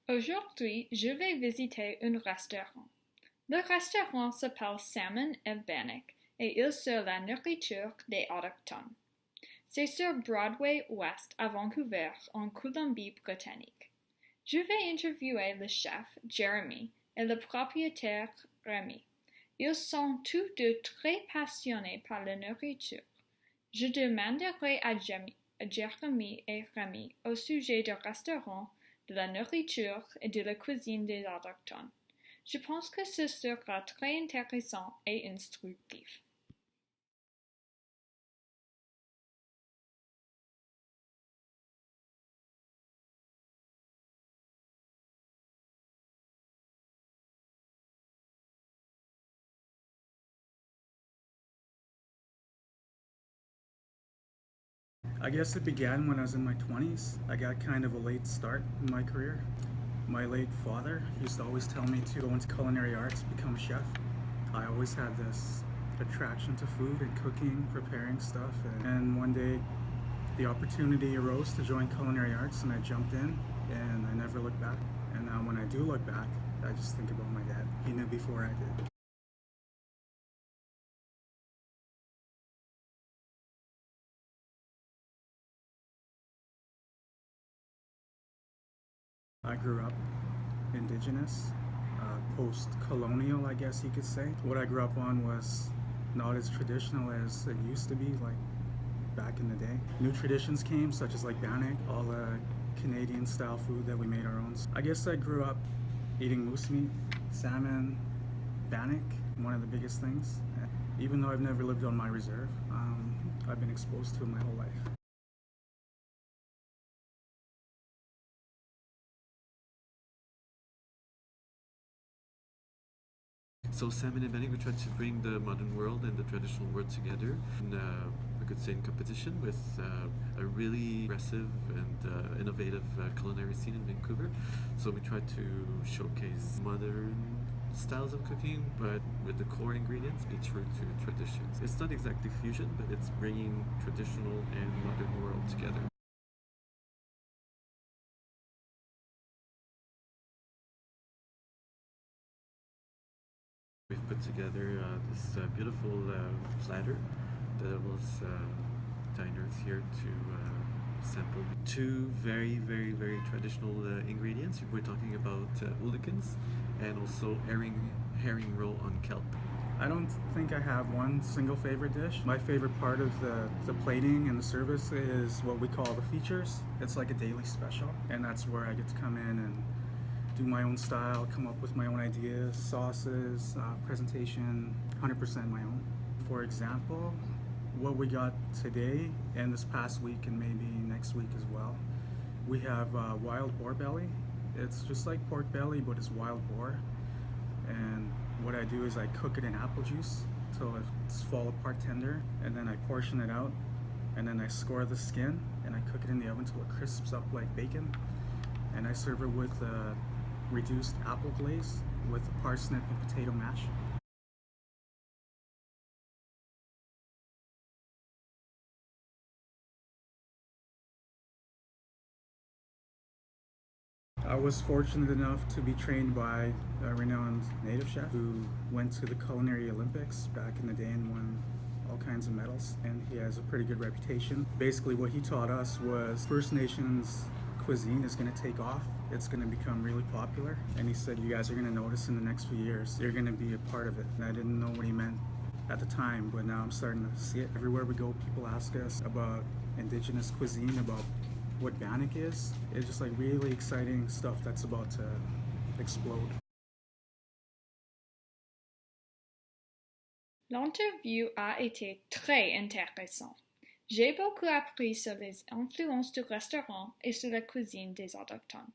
Aujourd'hui, je vais visiter un restaurant. Le restaurant s'appelle Salmon and Bannock et il sert la nourriture des autochtones. C'est sur Broadway Ouest à Vancouver, en Colombie-Britannique. Je vais interviewer le chef, Jeremy, et le propriétaire, Remy. Ils sont tous deux très passionnés par la nourriture. Je demanderai à Jeremy et Remy au sujet du restaurant, de la nourriture et de la cuisine des autochtones. Je pense que ce sera très intéressant et instructif. I guess it began when I was in my 20s. I got kind of a late start in my career. My late father used to always tell me to go into culinary arts, become a chef. I always had this attraction to food and cooking, preparing stuff. And one day the opportunity arose to join culinary arts and I jumped in and I never looked back. And now when I do look back, I just think about my dad. He knew before I did. I grew up indigenous, post-colonial, I guess you could say. What I grew up on was not as traditional as it used to be, like back in the day. New traditions came, such as like bannock, all the Canadian style food that we made our own. I guess I grew up eating moose meat, salmon, bannock, one of the biggest things. Even though I've never lived on my reserve, I've been exposed to it my whole life. So Salmon and Benny, we tried to bring the modern world and the traditional world together in, I could say, in competition with a really aggressive and innovative culinary scene in Vancouver. So we tried to showcase modern styles of cooking, but with the core ingredients, be true to traditions. It's not exactly fusion, but it's bringing traditional and modern world together. We've put together this beautiful platter that was diners here to sample. Two very traditional ingredients. We're talking about hooligans and also herring roll on kelp. I don't think I have one single favorite dish. My favorite part of the plating and the service is what we call the features. It's like a daily special, and that's where I get to come in and do my own style, come up with my own ideas, sauces, presentation, 100% my own. For example, what we got today and this past week and maybe next week as well, we have wild boar belly. It's just like pork belly, but it's wild boar. And what I do is I cook it in apple juice till it's fall apart tender, and then I portion it out, and then I score the skin, and I cook it in the oven till it crisps up like bacon. And I serve it with reduced apple glaze with parsnip and potato mash. I was fortunate enough to be trained by a renowned native chef who went to the Culinary Olympics back in the day and won all kinds of medals, and he has a pretty good reputation. Basically what he taught us was First Nations cuisine is going to take off. It's going to become really popular, and he said you guys are going to notice in the next few years you're going to be a part of it. And I didn't know what he meant at the time, but now I'm starting to see it. Everywhere we go, people ask us about indigenous cuisine, about what bannock is. It's just like really exciting stuff that's about to explode. L'interview a été très intéressante. J'ai beaucoup appris sur les influences du restaurant et sur la cuisine des autochtones.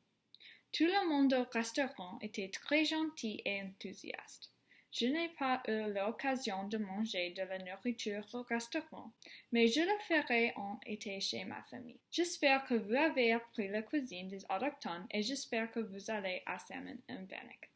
Tout le monde au restaurant était très gentil et enthousiaste. Je n'ai pas eu l'occasion de manger de la nourriture au restaurant, mais je le ferai en été chez ma famille. J'espère que vous avez appris la cuisine des autochtones et j'espère que vous allez à Salmon and Bannock.